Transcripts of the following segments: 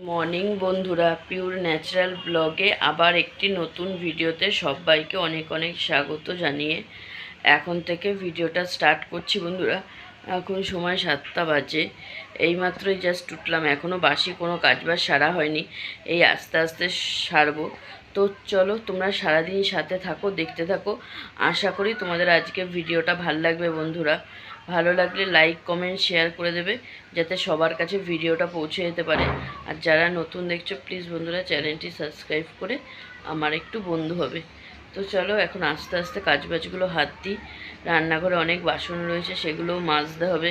Morning বন্ধুরা, pure natural ব্লগে আবার একটি নতুন ভিডিওতে সবাইকে অনেক অনেক স্বাগত জানিয়ে এখন থেকে ভিডিওটা স্টার্ট করছি বন্ধুরা। এখন সময় 7টা বাজে, এইমাত্রই জাস্ট উঠলাম, এখনও বাসি কোনো কাজবাজ সারা হয়নি, এই আস্তে আস্তে সারবো। তো চলো তোমরা সারাদিন সাথে থাকো, দেখতে থাকো। আশা করি তোমাদের আজকে ভিডিওটা ভালো লাগবে বন্ধুরা। ভালো লাগলে লাইক কমেন্ট শেয়ার করে দেবে, যাতে সবার কাছে ভিডিওটা পৌঁছে যেতে পারে। আর যারা নতুন দেখছো প্লিজ বন্ধুরা চ্যানেলটি সাবস্ক্রাইব করে আমার একটু বন্ধু হবে। তো চলো এখন আস্তে আস্তে কাজবাজগুলো হাত দিই। রান্নাঘরে অনেক বাসন রয়েছে, সেগুলোও মাজতে হবে,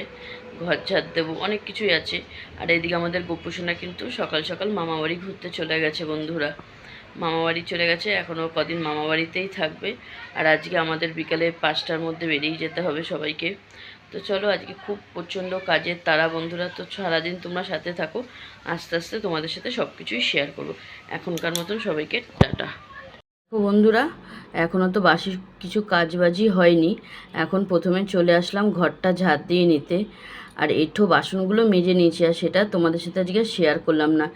ঘর ঝাড় দেবো, অনেক কিছুই আছে। আর এদিকে আমাদের গোপুসোনা কিন্তু সকাল সকাল মামাবাড়ি ঘুরতে চলে গেছে বন্ধুরা। মামাবাড়ি চলে গেছে, এখনও কদিন মামাবাড়িতেই থাকবে। আর আজকে আমাদের বিকালে 5টার মধ্যে বেরিয়ে যেতে হবে সবাইকে। তো চলো আজকে খুব প্রচণ্ড কাজের তারা বন্ধুরা। তো সারাদিন তোমরা সাথে থাকো, আস্তে আস্তে তোমাদের সাথে সব কিছুই শেয়ার করবো। এখনকার মতন সবাইকে টাটা। বন্ধুরা, এখনও তো বাসি কিছু কাজবাজই হয়নি। এখন প্রথমে চলে আসলাম ঘরটা ঝাড় দিয়ে নিতে। আর এঁঠো বাসনগুলো মেজে নিয়েছি, আর সেটা তোমাদের সাথে আজকে শেয়ার করলাম না।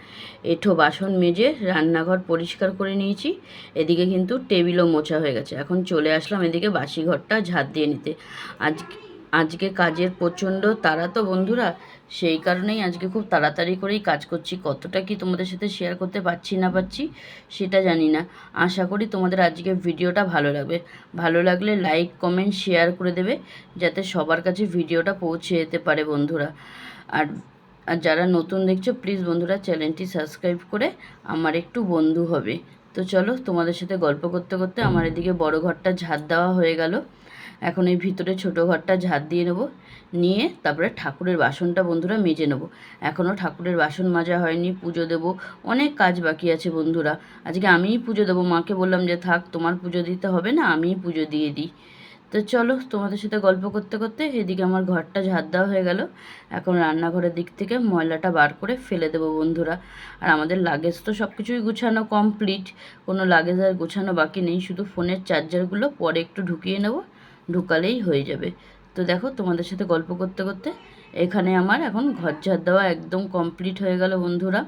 এঁঠো বাসন মেজে রান্নাঘর পরিষ্কার করে নিয়েছি, এদিকে কিন্তু টেবিলও মোছা হয়ে গেছে। এখন চলে আসলাম এদিকে বাসি ঘরটা ঝাড় দিয়ে নিতে। আজকে কাজের প্রচণ্ড তাড়া তো বন্ধুরা, সেই কারণেই আজকে খুব তাড়াতাড়ি করেই কাজ করছি। কতটা কি তোমাদের সাথে শেয়ার করতে পারছি না পারছি সেটা জানি না। আশা করি তোমাদের আজকে ভিডিওটা ভালো লাগবে। ভালো লাগলে লাইক কমেন্ট শেয়ার করে দেবে, যাতে সবার কাছে ভিডিওটা পৌঁছে যেতে পারে বন্ধুরা। আর আর যারা নতুন দেখছো প্লিজ বন্ধুরা চ্যানেলটি সাবস্ক্রাইব করে আমার একটু বন্ধু হবে। তো চলো তোমাদের সাথে গল্প করতে করতে আমার এদিকে বড় ঘরটা ঝাড় দেওয়া হয়ে গেল। এখন এই ভিতরে ছোটো ঘরটা ঝাড় দিয়ে নেব, নিয়ে তারপরে ঠাকুরের বাসনটা বন্ধুরা মেজে নেব। এখনও ঠাকুরের বাসন মাজা হয়নি, পুজো দেব, অনেক কাজ বাকি আছে বন্ধুরা। আজকে আমিই পুজো দেবো, মাকে বললাম যে থাক তোমার পুজো দিতে হবে না, আমিই পুজো দিয়ে দিই। তো চলো তোমাদের সাথে গল্প করতে করতে এদিকে আমার ঘরটা ঝাড় দেওয়া হয়ে গেল। এখন রান্নাঘরের দিক থেকে ময়লাটা বার করে ফেলে দেবো বন্ধুরা। আর আমাদের লাগেজ তো সব কিছুই গুছানো কমপ্লিট, কোনো লাগেজ আর গোছানো বাকি নেই। শুধু ফোনের চার্জারগুলো পরে একটু ঢুকিয়ে নেব, ঢুকালেই হয়ে যাবে। তো দেখো তোমাদের সাথে গল্প করতে করতে এখানে আমার এখন ঘর ঝাড় দেওয়া একদম কমপ্লিট হয়ে গেল বন্ধুরা।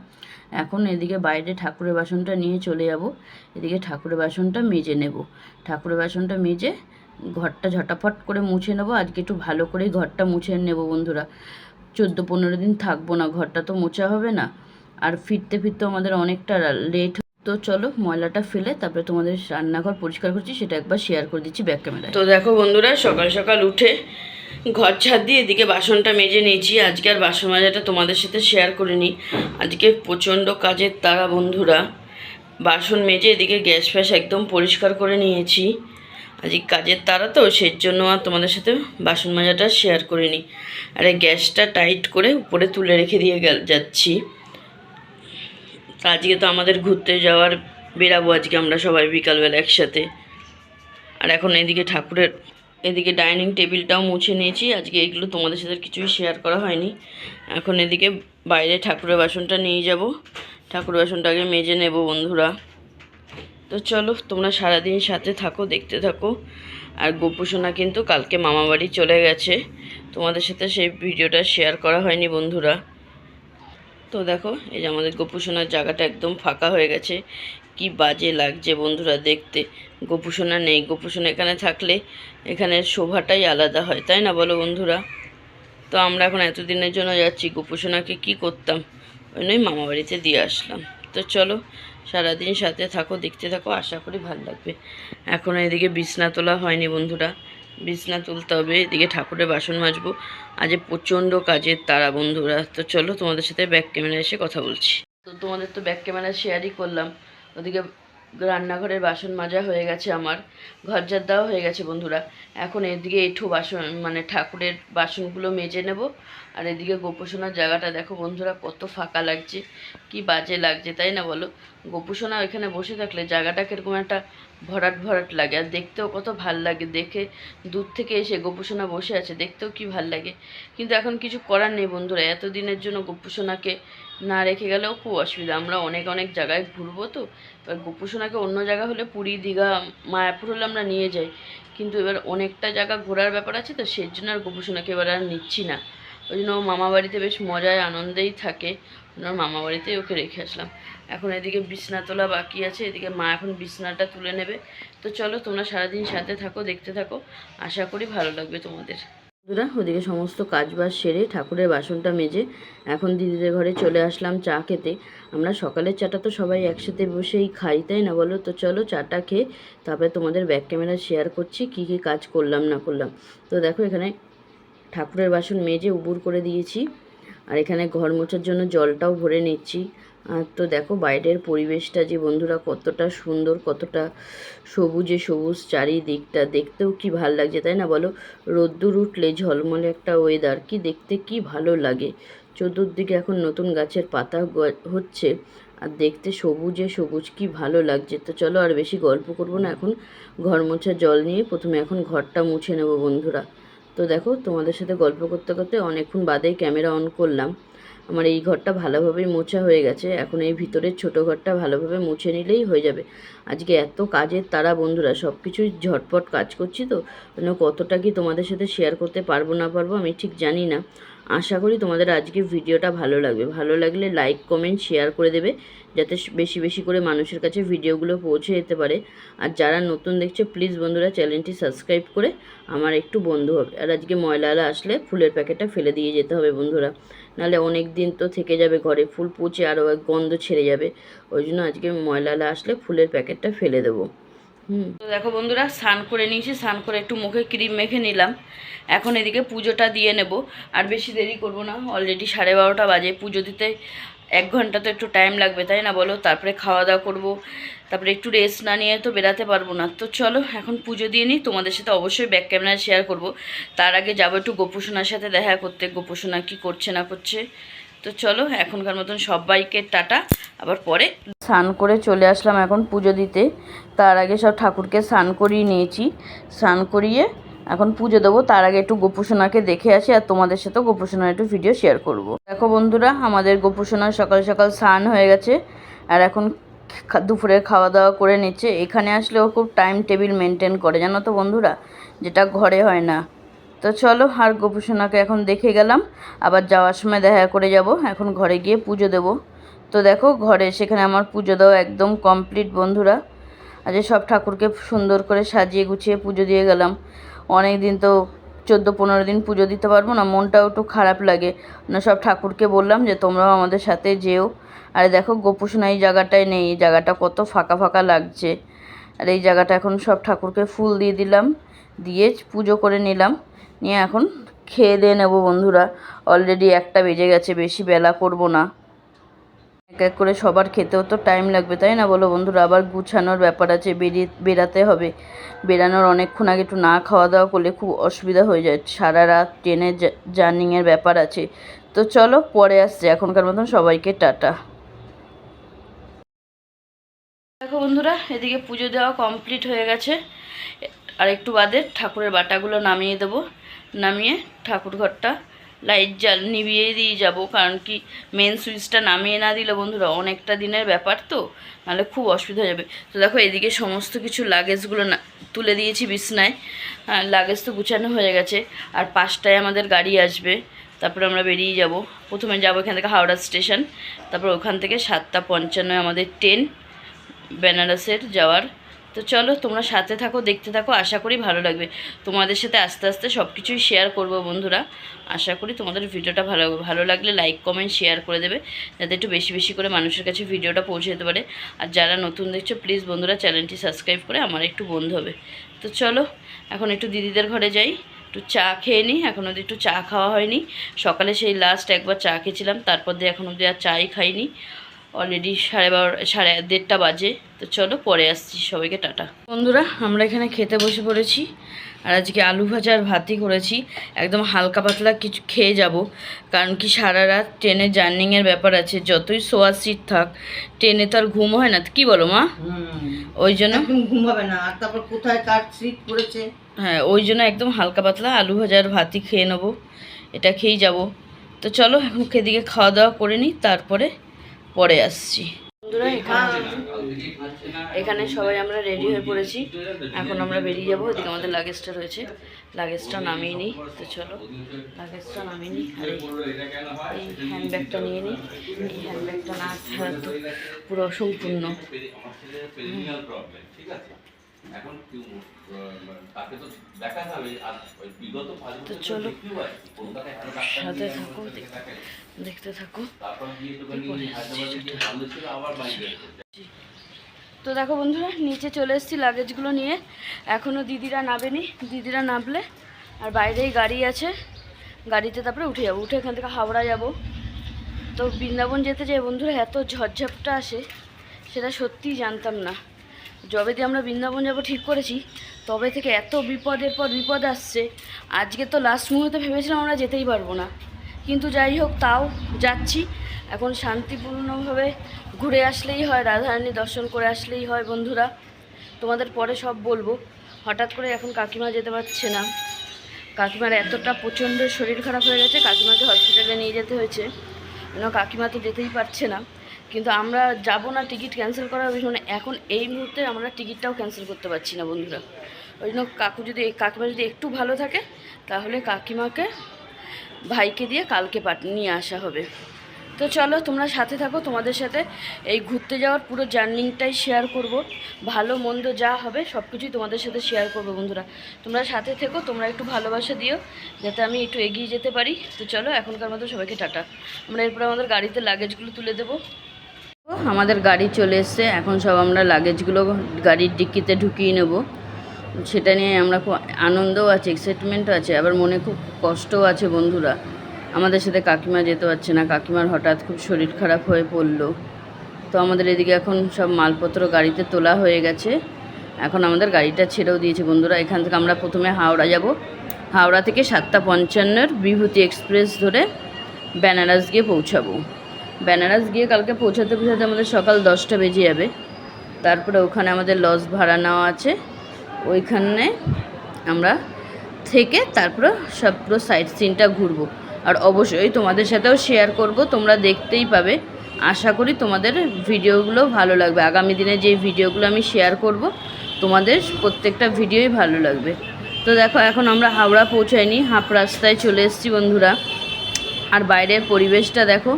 এখন এদিকে বাইরে ঠাকুরের বাসনটা নিয়ে চলে যাব, এদিকে ঠাকুরের বাসনটা মেজে নেব। ঠাকুরের বাসনটা মেজে ঘরটা ঝটাফট করে মুছে নেব। আজকে একটু ভালো করেই ঘরটা মুছে নেব বন্ধুরা। 14-15 দিন থাকবো না, ঘরটা তো মোছা হবে না। আর ফিরতে ফিরতে আমাদের অনেকটা লেট। তো চলো ময়লাটা ফেলে তারপরে তোমাদের রান্নাঘর পরিষ্কার করছি সেটা একবার শেয়ার করে দিচ্ছি ব্যাক ক্যামেরায়। তো দেখো বন্ধুরা, সকাল সকাল উঠে ঘর ঝাড় দিয়ে এদিকে বাসনটা মেজে নিয়েছি। আজকে আর বাসন মাজাটা তোমাদের সাথে শেয়ার করিনি, আজকে প্রচণ্ড কাজের তাড়া বন্ধুরা। বাসন মেজে এদিকে গ্যাস ফ্যাস একদম পরিষ্কার করে নিয়েছি। আজকে কাজের তাড়া তো, সেই জন্য আর তোমাদের সাথে বাসন মাজাটা শেয়ার করিনি। আর এই গ্যাসটা টাইট করে উপরে তুলে রেখে দিয়ে যাচ্ছি। আজকে তো আমাদের ঘুরতে যাওয়ার বেরাবো আজকে আমরা সবাই বিকালবেলা একসাথে। আর এখন এদিকে ঠাকুরের এদিকে ডাইনিং টেবিলটাও মুছে নিয়েছি। আজকে এগুলো তোমাদের সাথে কিছুই শেয়ার করা হয়নি। এখন এদিকে বাইরে ঠাকুরের বাসনটা নিয়ে যাব, ঠাকুরের বাসনটা আগে মেজে নেব বন্ধুরা। তো চলো তোমরা সারাদিন সাথে থাকো, দেখতে থাকো। আর গোপুসোনা কিন্তু কালকে মামাবাড়ি চলে গেছে, তোমাদের সাথে সেই ভিডিওটা শেয়ার করা হয়নি বন্ধুরা। তো দেখো এই যে আমাদের গোপুসোনার জায়গাটা একদম ফাঁকা হয়ে গেছে, কি বাজে লাগছে বন্ধুরা দেখতে। গোপুসোনা নেই, গোপুসোনা এখানে থাকলে এখানের শোভাটাই আলাদা হয়, তাই না বলো বন্ধুরা? তো আমরা এখন এতদিনের জন্য যাচ্ছি, গোপুসোনাকে কি করতাম, ওই জন্যই মামাবাড়িতে দিয়ে আসলাম। তো চলো সারাদিন সাথে থাকো, দেখতে থাকো, আশা করি ভালো লাগবে। এখন এদিকে বিছনা তোলা হয়নি বন্ধুরা, বিছনা তুলতে হবে। এদিকে ঠাকুরের বাসন মাজবো, আজ প্রচণ্ড কাজের তাড়া বন্ধুরা। তো চলো তোমাদের সাথে ব্যাক ক্যামেরা এসে কথা বলছি। তো তোমাদের তো ব্যাক ক্যামেরা শেয়ারই করলাম। ওদিকে রান্নাঘরের বাসন মাজা হয়ে গেছে, আমার ঘর ঝাড় দেওয়া হয়ে গেছে বন্ধুরা। এখন এদিকে এঁঠো বাসন মানে ঠাকুরের বাসনগুলো মেজে নেব। আর এদিকে গোপুসোনার জায়গাটা দেখো বন্ধুরা কত ফাঁকা লাগছে, কি বাজে লাগছে, তাই না বলো? গোপুসোনা ওইখানে বসে থাকলে জায়গাটা কীরকম একটা ভরাট ভরাট লাগে, আর দেখতেও কত ভাল লাগে। দেখে দূর থেকে এসে গোপুসোনা বসে আছে, দেখতেও কি ভাল লাগে। কিন্তু এখন কিছু করার নেই বন্ধুরা, এতদিনের জন্য গোপুসোনাকে না রেখে গেলেও খুব অসুবিধা। আমরা অনেক অনেক জায়গায় ঘুরবো, তো এবার গোপুসোনাকে অন্য জায়গা হলে পুরী, দীঘা, মায়াপুর হলে আমরা নিয়ে যাই। কিন্তু এবার অনেকটা জায়গা ঘোরার ব্যাপার আছে, তো সেই জন্য আর গোপুসোনাকে এবার আর নিচ্ছি না। ওই জন্য মামা বাড়িতে বেশ মজায় আনন্দেই থাকে, ওনার মামা বাড়িতেই ওকে রেখে আসলাম। এখন এদিকে বিছনা তোলা বাকি আছে, এদিকে মা এখন বিছনাটা তুলে নেবে। তো চলো তোমরা সারাদিন সাথে থাকো, দেখতে থাকো, আশা করি ভালো লাগবে তোমাদের। বন্ধুরা ওদিকে সমস্ত কাজবাজ সেরে ঠাকুরের বাসনটা মেজে এখন দিদিদের ঘরে চলে আসলাম চা খেতে। আমরা সকালের চাটা তো সবাই একসাথে বসেই খাই, তাই না বলো? তো চলো চাটা খেয়ে তারপরে তোমাদের ব্যাক ক্যামেরা শেয়ার করছি কী কী কাজ করলাম না করলাম। তো দেখো এখানে ঠাকুরের বাসন মেজে উবুর করে দিয়েছি, আর এখানে ঘর মোছার জন্য জলটাও ভরে নিচ্ছি। আর তো দেখো বাইরের পরিবেশটা যে বন্ধুরা কতটা সুন্দর, কতটা সবুজে সবুজ চারিদিকটা, দেখতেও কি ভাল লাগছে, তাই না বলো? রোদ্দুর উঠলে ঝলমলে একটা ওয়েদার, কি দেখতে কি ভালো লাগে। চতুর্দিকে এখন নতুন গাছের পাতা হচ্ছে, আর দেখতে সবুজে সবুজ, কি ভালো লাগছে। তো চলো আর বেশি গল্প করব না, এখন ঘর মোছার জল নিয়ে প্রথমে এখন ঘরটা মুছে নেব বন্ধুরা। তো দেখো তোমাদের সাথে গল্প করতে করতে অনেকক্ষণ বাদেই ক্যামেরা অন করলাম। আমার এই ঘরটা ভালোভাবেই মোছা হয়ে গেছে, এখন এই ভিতরের ছোটো ঘরটা ভালোভাবে মুছে নিলেই হয়ে যাবে। আজকে এত কাজের তারা বন্ধুরা, সব কিছুই ঝটপট কাজ করছি, তো কতটা কি তোমাদের সাথে শেয়ার করতে পারবো না পারবো আমি ঠিক জানি না। আশা করি তোমাদের আজকে ভিডিওটা ভালো লাগবে, ভালো লাগলে লাইক কমেন্ট শেয়ার করে দেবে, যাতে বেশি বেশি করে মানুষের কাছে ভিডিওগুলো পৌঁছে যেতে পারে। আর যারা নতুন দেখছে প্লিজ বন্ধুরা চ্যানেলটি সাবস্ক্রাইব করে আমার একটু বন্ধু হবে। আর আজকে ময়লালা আসলে ফুলের প্যাকেটটা ফেলে দিয়ে যেতে হবে বন্ধুরা, নাহলে অনেক দিন তো থেকে যাবে ঘরে, ফুল পচে আরও গন্ধ ছেড়ে যাবে। ওই জন্য আজকে ময়লালা আসলে ফুলের প্যাকেটটা ফেলে দেবো। তো দেখো বন্ধুরা স্নান করে নিয়েছি, স্নান করে একটু মুখে ক্রিম মেখে নিলাম। এখন এদিকে পুজোটা দিয়ে নেব, আর বেশি দেরি করব না, অলরেডি 12:30 বাজে। পুজো দিতে 1 ঘন্টা তো একটু টাইম লাগবে, তাই না বলো? তারপরে খাওয়া দাওয়া করবো, তারপরে একটু রেস্ট না নিয়ে তো বেরাতে পারবো না। তো চলো এখন পুজো দিয়ে নিই, তোমাদের সাথে অবশ্যই ব্যাক ক্যামেরা শেয়ার করব। তার আগে যাবো একটু গোপুসোনার সাথে দেখা করতে, গোপুসোনা কী করছে না করছে। তো চলো এখনকার মতন সবাইকে টাটা, আবার পরে। স্নান করে চলে আসলাম এখন পুজো দিতে। তার আগে সব ঠাকুরকে স্নান করিয়ে নিয়েছি, স্নান করিয়ে এখন পুজো দেবো। তার আগে একটু গোপুসোনাকে দেখে আসি, আর তোমাদের সাথেও গোপুসোনার একটু ভিডিও শেয়ার করব। দেখো বন্ধুরা আমাদের গোপুসোনার সকাল সকাল স্নান হয়ে গেছে, আর এখন দুপুরের খাওয়া দাওয়া করে নিচ্ছে। এখানে আসলেও খুব টাইম টেবিল মেনটেন করে, জানো তো বন্ধুরা, যেটা ঘরে হয় না। তো চলো আর গোপুসোনাকে এখন দেখে গেলাম, আবার যাওয়ার সময় দেখা করে যাব। এখন ঘরে গিয়ে পুজো দেব। তো দেখো ঘরে সেখানে আমার পুজো দেওয়া একদম কমপ্লিট বন্ধুরা। আজ সব ঠাকুরকে সুন্দর করে সাজিয়ে গুছিয়ে পুজো দিয়ে গেলাম। অনেক দিন তো 14-15 দিন পুজো দিতে পারবো না, মনটাও একটু খারাপ লাগে না। সব ঠাকুরকে বললাম যে তোমরাও আমাদের সাথে যেও। আর দেখো গোপুসোনা এই জায়গাটায় নেই, এই জায়গাটা কত ফাঁকা ফাঁকা লাগছে। আর এই জায়গাটা এখন সব ঠাকুরকে ফুল দিয়ে দিলাম, দিয়ে পুজো করে নিলাম, নিয়ে এখন খেয়ে দিয়ে নেবো বন্ধুরা। অলরেডি 1টা বেজে গেছে, বেশি বেলা করব না। এক এক করে সবার খেতেও তো টাইম লাগবে, তাই না বলো বন্ধুরা? আবার গুছানোর ব্যাপার আছে, বেরাতে হবে। বেরানোর অনেকক্ষণ আগে একটু না খাওয়া দাওয়া করলে খুব অসুবিধা হয়ে যায়, সারা রাত ট্রেনে জার্নিংয়ের ব্যাপার আছে। তো চলো পরে আসছে, এখনকার মতন সবাইকে টাটা। দেখো বন্ধুরা এদিকে পুজো দেওয়া কমপ্লিট হয়ে গেছে, আর একটু বাদে ঠাকুরের বাটাগুলো নামিয়ে দেবো। নামিয়ে ঠাকুর ঘরটা লাইট নিভিয়ে দিয়ে যাব, কারণ কি মেন সুইচটা নামিয়ে না দিলে বন্ধুরা অনেকটা দিনের ব্যাপার তো, নাহলে খুব অসুবিধা হয়ে যাবে। তো দেখো এদিকে সমস্ত কিছু লাগেজগুলো তুলে দিয়েছি বিছনায়, লাগেজ তো গুছানো হয়ে গেছে। আর 5টায় আমাদের গাড়ি আসবে, তারপরে আমরা বেরিয়ে যাব। প্রথমে যাব এখান থেকে হাওড়া স্টেশন, তারপর ওখান থেকে 7:55 আমাদের ট্রেন বেনারসের যাওয়ার। তো চলো তোমরা সাথে থাকো, দেখতে থাকো, আশা করি ভালো লাগবে। তোমাদের সাথে আস্তে আস্তে সব কিছুই শেয়ার করবো বন্ধুরা। আশা করি তোমাদের ভিডিওটা ভালো লাগলে লাইক কমেন্ট শেয়ার করে দেবে, যাতে একটু বেশি বেশি করে মানুষের কাছে ভিডিওটা পৌঁছে যেতে পারে। আর যারা নতুন দেখছো প্লিজ বন্ধুরা চ্যানেলটি সাবস্ক্রাইব করে আমার একটু বন্ধু হবে। তো চলো এখন একটু দিদিদের ঘরে যাই, একটু চা খেয়ে নিই। এখন অবধি একটু চা খাওয়া হয়নি, সকালে সেই লাস্ট একবার চা খেয়েছিলাম, তারপর দিয়ে এখন অবধি আর চাই খাইনি। অলরেডি 1:30 বাজে। তো চলো পরে আসছি, সবাইকে টাটা। বন্ধুরা আমরা এখানে খেতে বসে পড়েছি, আর আজকে আলু ভাজা আর ভাতই করেছি। একদম হালকা পাতলা কিছু খেয়ে যাব, কারণ কি সারা রাত ট্রেনে জার্নিংয়ের ব্যাপার আছে, যতই শোয়া সিট থাক ট্রেনে তো আর ঘুম হয় না, কি বলো মা? ওই জন্য ঘুম হবে না, আর তারপর কোথায় কার সিট পড়েছে। হ্যাঁ ওই জন্য একদম হালকা পাতলা আলু ভাজা আর ভাতই খেয়ে নেবো, এটা খেয়েই যাব। তো চলো এখন এদিকে খাওয়া দাওয়া করে নিই, তারপরে পরে আসছি। বন্ধুরা এখানে সবাই আমরা রেডি হয়ে পড়েছি। এখন আমরা বেরিয়ে যাবো। ওদিকে আমাদের লাগেজটা রয়েছে, লাগেজটা নামিয়ে নিই। তো চলো লাগেজটা নামিয়ে নিই। আর এই হ্যান্ডব্যাগটা নিয়ে নিই। এই হ্যান্ডব্যাগটা না ছাড়া তো পুরো অসম্পূর্ণ। তো চলো সাথে থাকো, দেখতে থাকো। তো দেখো বন্ধুরা, নিচে চলে এসেছি লাগেজগুলো নিয়ে। এখনও দিদিরা নামেনি, দিদিরা নামলে আর বাইরেই গাড়ি আছে, গাড়িতে তারপরে উঠে যাবো। উঠে এখান থেকে হাওড়া যাব। তো বৃন্দাবন যেতে যাই বন্ধুরা, এত ঝড়ঝাপটা আসে সেটা সত্যিই জানতাম না। যবে দিয়ে আমরা বৃন্দাবন যাব ঠিক করেছি তবে থেকে এত বিপদের পর বিপদ আসছে। আজকে তো লাস্ট মুহূর্তে ভেবেছিলাম আমরা যেতেই পারবো না, কিন্তু যাই হোক তাও যাচ্ছি। এখন শান্তিপূর্ণভাবে ঘুরে আসলেই হয়, রাধারানী দর্শন করে আসলেই হয় বন্ধুরা। তোমাদের পরে সব বলবো। হঠাৎ করে এখন কাকিমা যেতে পারছে না। কাকিমার এতটা প্রচণ্ড শরীর খারাপ হয়ে গেছে, কাকিমাকে হসপিটালে নিয়ে যেতে হয়েছে। কাকিমা তো যেতেই পারছে না, কিন্তু আমরা যাব না, টিকিট ক্যান্সেল করা হয়েছে। মানে এখন এই মুহূর্তে আমরা টিকিটটাও ক্যান্সেল করতে পারছি না বন্ধুরা। ওই জন্য কাকিমা যদি একটু ভালো থাকে তাহলে কাকিমাকে ভাইকে দিয়ে কালকে নিয়ে আসা হবে। তো চলো তোমরা সাথে থাকো, তোমাদের সাথে এই ঘুরতে যাওয়ার পুরো জার্নিটাই শেয়ার করব। ভালো মন্দ যা হবে সব কিছুই তোমাদের সাথে শেয়ার করবো বন্ধুরা। তোমরা সাথে থেকো, তোমরা একটু ভালোবাসা দিও যাতে আমি একটু এগিয়ে যেতে পারি। তো চলো এখনকার মতো সবাইকে টাটা। আমরা এরপরে আমাদের গাড়িতে লাগেজগুলো তুলে দেবো। আমাদের গাড়ি চলে এসছে, এখন সব আমরা লাগেজগুলো গাড়ির ডিক্কিতে ঢুকিয়ে নেব। সেটা নিয়ে আমরা খুব আনন্দও আছে, এক্সাইটমেন্টও আছে, আবার মনে খুব কষ্টও আছে বন্ধুরা। আমাদের সাথে কাকিমা যেতে পারছে না, কাকিমার হঠাৎ খুব শরীর খারাপ হয়ে পড়লো। তো আমাদের এদিকে এখন সব মালপত্র গাড়িতে তোলা হয়ে গেছে। এখন আমাদের গাড়িটা ছেড়েও দিয়েছে বন্ধুরা। এখান থেকে আমরা প্রথমে হাওড়া যাব। হাওড়া থেকে 7:55 বিভূতি এক্সপ্রেস ধরে বেনারস গিয়ে পৌঁছাবো। বেনারস গিয়ে কালকে পৌঁছাতে আমাদের সকাল 10টা বেজে যাবে। তারপরে ওখানে আমাদের লজ ভাড়া নেওয়া আছে, ওইখানে আমরা থেকে তারপরে সব পুরো সাইট সিনটা ঘুরবো। আর অবশ্যই তোমাদের সাথেও শেয়ার করব, তোমরা দেখতেই পাবে। আশা করি তোমাদের ভিডিওগুলো ভালো লাগবে। আগামী দিনে যে ভিডিওগুলো আমি শেয়ার করব তোমাদের প্রত্যেকটা ভিডিওই ভালো লাগবে। তো দেখো এখন আমরা হাওড়া পৌঁছাইনি, হাফ রাস্তায় চলে এসেছি বন্ধুরা। আর বাইরের পরিবেশটা দেখো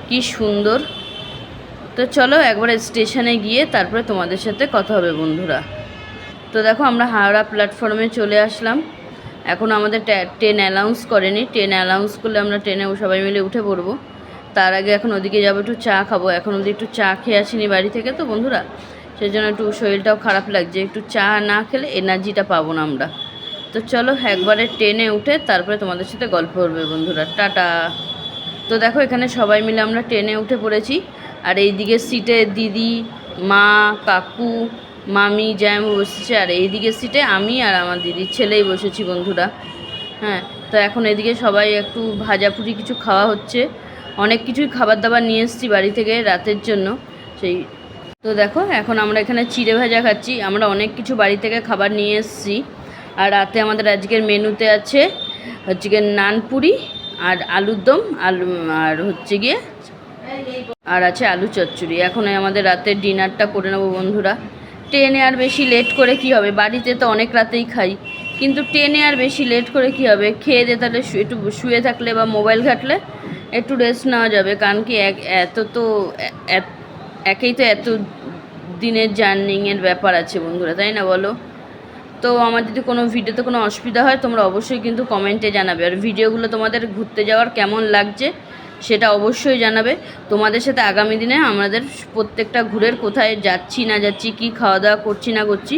কি সুন্দর। তো চলো একবার স্টেশনে গিয়ে তারপরে তোমাদের সাথে কথা হবে বন্ধুরা। তো দেখো আমরা হাওড়া প্ল্যাটফর্মে চলে আসলাম। এখন আমাদের ট্রেন অ্যানাউন্স করেনি, ট্রেন অ্যানাউন্স করলে আমরা ট্রেনে সবাই মিলে উঠে পড়বো। তার আগে এখন ওদিকে যাবো, একটু চা খাবো। এখন ওদিকে একটু চা খেয়ে আসিনি বাড়ি থেকে তো বন্ধুরা, সেই জন্য একটু শরীরটাও খারাপ লাগছে। একটু চা না খেলে এনার্জিটা পাবো না আমরা। তো চলো একবারে ট্রেনে উঠে তারপরে তোমাদের সাথে গল্প করবে বন্ধুরা। টাটা। তো দেখো এখানে সবাই মিলে আমরা ট্রেনে উঠে পড়েছি। আর এই দিকের সিটে দিদি, মা, কাকু, মামি, জামাইবাবু বসেছে। আর এই দিকের সিটে আমি আর আমার দিদির ছেলেই বসেছি বন্ধুরা। হ্যাঁ, তো এখন এদিকে সবাই একটু ভাজাপুরি কিছু খাওয়া হচ্ছে। অনেক কিছুই খাবার দাবার নিয়ে এসেছি বাড়ি থেকে রাতের জন্য সেই। তো দেখো এখন আমরা এখানে চিড়ে ভাজা খাচ্ছি। আমরা অনেক কিছু বাড়ি থেকে খাবার নিয়ে এসেছি। আর রাতে আমাদের আজকের মেনুতে আছে হচ্ছে গিয়ে নানপুরি আর আলুর দম, আর হচ্ছে গিয়ে আর আছে আলু চচ্চড়ি। এখন আমাদের রাতের ডিনারটা করে নেবো বন্ধুরা। ট্রেনে আর বেশি লেট করে কি হবে, বাড়িতে তো অনেক রাতেই খাই, কিন্তু ট্রেনে আর বেশি লেট করে কি হবে। খেয়ে দিয়ে তাহলে একটু শুয়ে থাকলে বা মোবাইল ঘাটলে একটু রেস্ট নেওয়া যাবে। কারণ কি একেই তো এত দিনের জার্নিংয়ের ব্যাপার আছে বন্ধুরা, তাই না বলো? তো আমার যদি কোনো ভিডিওতে কোনো অসুবিধা হয় তোমরা অবশ্যই কিন্তু কমেন্টে জানাবে। আর ভিডিওগুলো তোমাদের ঘুরতে যাওয়ার কেমন লাগছে সেটা অবশ্যই জানাবে। তোমাদের সাথে আগামী দিনে আমাদের প্রত্যেকটা ঘুরের কোথায় যাচ্ছি না যাচ্ছি, কি খাওয়া দাওয়া করছি না করছি,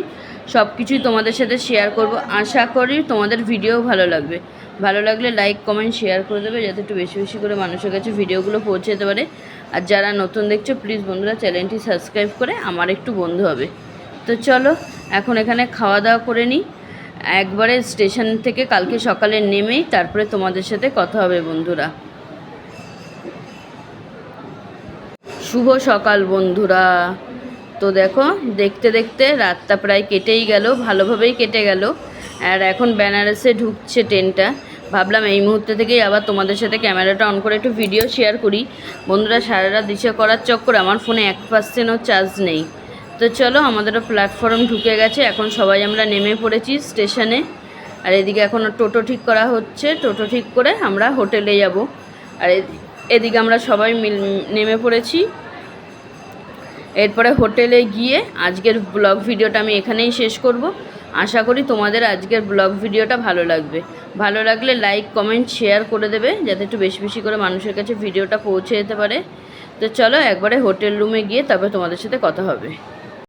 সব কিছুই তোমাদের সাথে শেয়ার করব। আশা করি তোমাদের ভিডিও ভালো লাগবে। ভালো লাগলে লাইক কমেন্ট শেয়ার করে দেবে, যাতে একটু বেশি বেশি করে মানুষের কাছে ভিডিওগুলো পৌঁছে যেতে পারে। আর যারা নতুন দেখছো প্লিজ বন্ধুরা চ্যানেলটি সাবস্ক্রাইব করে আমার একটু বন্ধু হবে। তো চলো এখন এখানে খাওয়া দাওয়া করে নিই। একবারে স্টেশন থেকে কালকে সকালে নেমেই তারপরে তোমাদের সাথে কথা হবে বন্ধুরা। শুভ সকাল বন্ধুরা। তো দেখো দেখতে দেখতে রাতটা প্রায় কেটেই গেল, ভালোভাবেই কেটে গেল। আর এখন বেনারসে ঢুকছে ট্রেনটা। ভাবলাম এই মুহূর্তে থেকেই আবার তোমাদের সাথে ক্যামেরাটা অন করে একটু ভিডিও শেয়ার করি। বন্ধুরা, সারা রাত দিশে করার চক্করে আমার ফোনে 1%ও চার্জ নেই। তো চলো, আমাদেরও প্ল্যাটফর্ম ঢুকে গেছে, এখন সবাই আমরা নেমে পড়েছি স্টেশনে। আর এদিকে এখন টোটো ঠিক করা হচ্ছে, টোটো ঠিক করে আমরা হোটেলে যাব। আর এদিকে আমরা সবাই নেমে পড়েছি। এরপরে হোটেলে গিয়ে আজকের ব্লগ ভিডিওটা আমি এখানেই শেষ করব। আশা করি তোমাদের আজকের ব্লগ ভিডিওটা ভালো লাগবে। ভালো লাগলে লাইক, কমেন্ট, শেয়ার করে দেবে, যাতে একটু বেশি বেশি করে মানুষের কাছে ভিডিওটা পৌঁছে যেতে পারে। তো চলো একবারে হোটেল রুমে গিয়ে তারপরে তোমাদের সাথে কথা হবে।